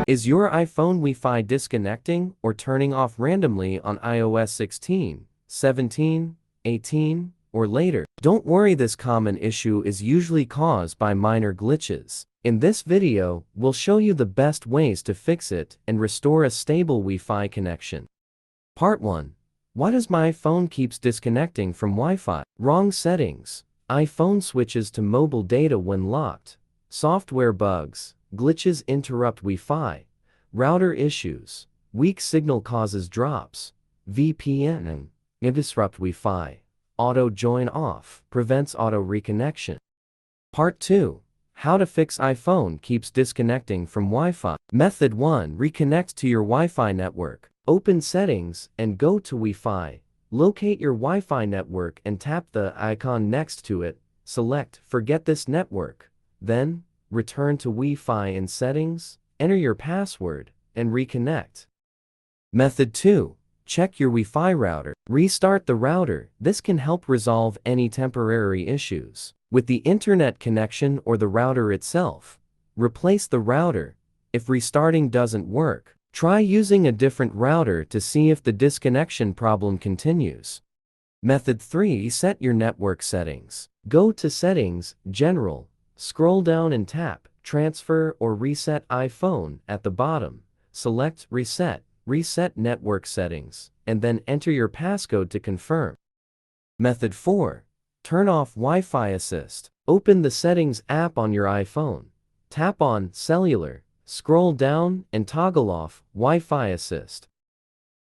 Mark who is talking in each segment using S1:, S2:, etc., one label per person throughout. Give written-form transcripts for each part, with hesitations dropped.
S1: Is your iPhone Wi-Fi disconnecting or turning off randomly on iOS 16, 17, 18, or later? Don't worry, this common issue is usually caused by minor glitches. In this video, we'll show you the best ways to fix it and restore a stable Wi-Fi connection. Part 1. Why does my iPhone keeps disconnecting from Wi-Fi? Wrong settings. iPhone switches to mobile data when locked. Software bugs. Glitches interrupt Wi-Fi. Router issues. Weak signal causes drops. VPN disrupt Wi-Fi. Auto join off prevents auto reconnection. Part 2. How to fix iPhone keeps disconnecting from Wi-Fi. Method 1. Reconnect to your Wi-Fi network. Open Settings and go to Wi-Fi. Locate your Wi-Fi network and tap the icon next to it. Select Forget this network. Then, return to Wi-Fi in Settings, enter your password, and reconnect. Method 2. Check your Wi-Fi router. Restart the router. This can help resolve any temporary issues with the internet connection or the router itself. Replace the router. If restarting doesn't work, try using a different router to see if the disconnection problem continues. Method 3. Set your network settings. Go to Settings, General. Scroll down and tap Transfer or Reset iPhone at the bottom. Select Reset Network Settings, and then enter your passcode to confirm. Method 4. Turn off Wi-Fi Assist. Open the Settings app on your iPhone. Tap on Cellular, scroll down and toggle off Wi-Fi Assist.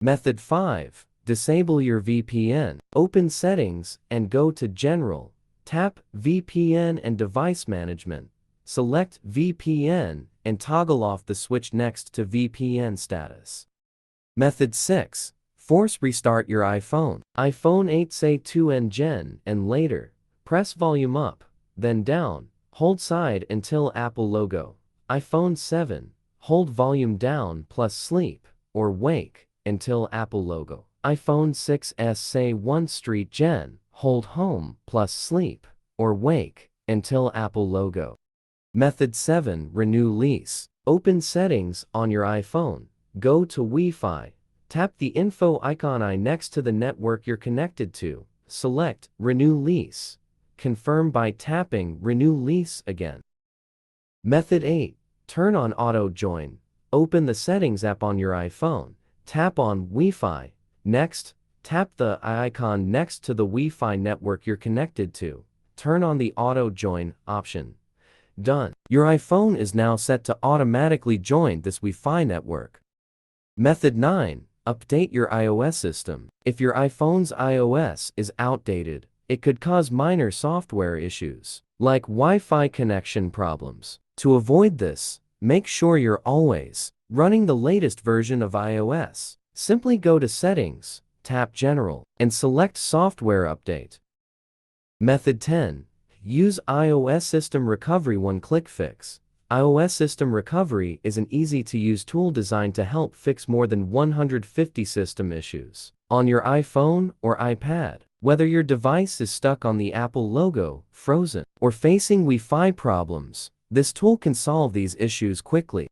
S1: Method 5. Disable your VPN. Open Settings and go to General. Tap VPN and Device Management. Select VPN and toggle off the switch next to VPN status. Method 6. Force restart your iPhone. iPhone 8 say 2nd Gen and later. Press volume up, then down. Hold side until Apple logo. iPhone 7. Hold volume down plus sleep or wake until Apple logo. iPhone 6s say 1 Street Gen. Hold home plus sleep or wake until Apple logo. Method 7. Renew lease. Open Settings on your iPhone. Go to Wi-Fi. Tap the info icon next to the network you're connected to. Select Renew Lease. Confirm by tapping Renew Lease again. Method 8. Turn on Auto Join. Open the Settings app on your iPhone. Tap on Wi-Fi. Next, tap the icon next to the Wi-Fi network you're connected to. Turn on the Auto Join option. Done. Your iPhone is now set to automatically join this Wi-Fi network. Method 9. Update your iOS system. If your iPhone's iOS is outdated, it could cause minor software issues, like Wi-Fi connection problems. To avoid this, make sure you're always running the latest version of iOS. Simply go to Settings, tap General, and select Software Update. Method 10. Use iOS System Recovery one-click fix. iOS System Recovery is an easy-to-use tool designed to help fix more than 150 system issues on your iPhone or iPad. Whether your device is stuck on the Apple logo, frozen, or facing Wi-Fi problems, this tool can solve these issues quickly.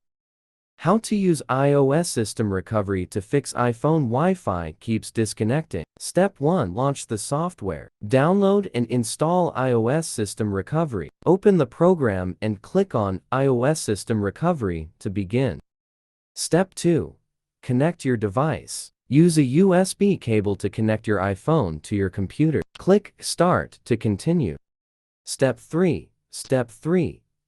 S1: How to use iOS System Recovery to fix iPhone Wi-Fi keeps disconnecting. Step 1. Launch the software. Download and install iOS System Recovery. Open the program and click on iOS System Recovery to begin. Step 2. Connect your device. Use a USB cable to connect your iPhone to your computer. Click Start to continue. Step 3.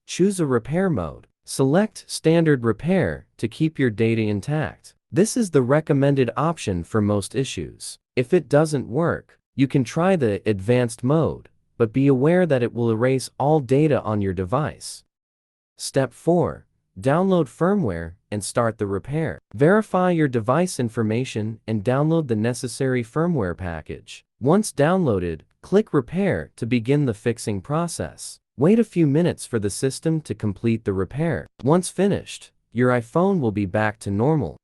S1: Choose a repair mode. Select Standard Repair to keep your data intact. This is the recommended option for most issues. If it doesn't work, you can try the Advanced mode, but be aware that it will erase all data on your device. Step 4. Download firmware and start the repair. Verify your device information and download the necessary firmware package. Once downloaded, click Repair to begin the fixing process. Wait a few minutes for the system to complete the repair. Once finished, your iPhone will be back to normal.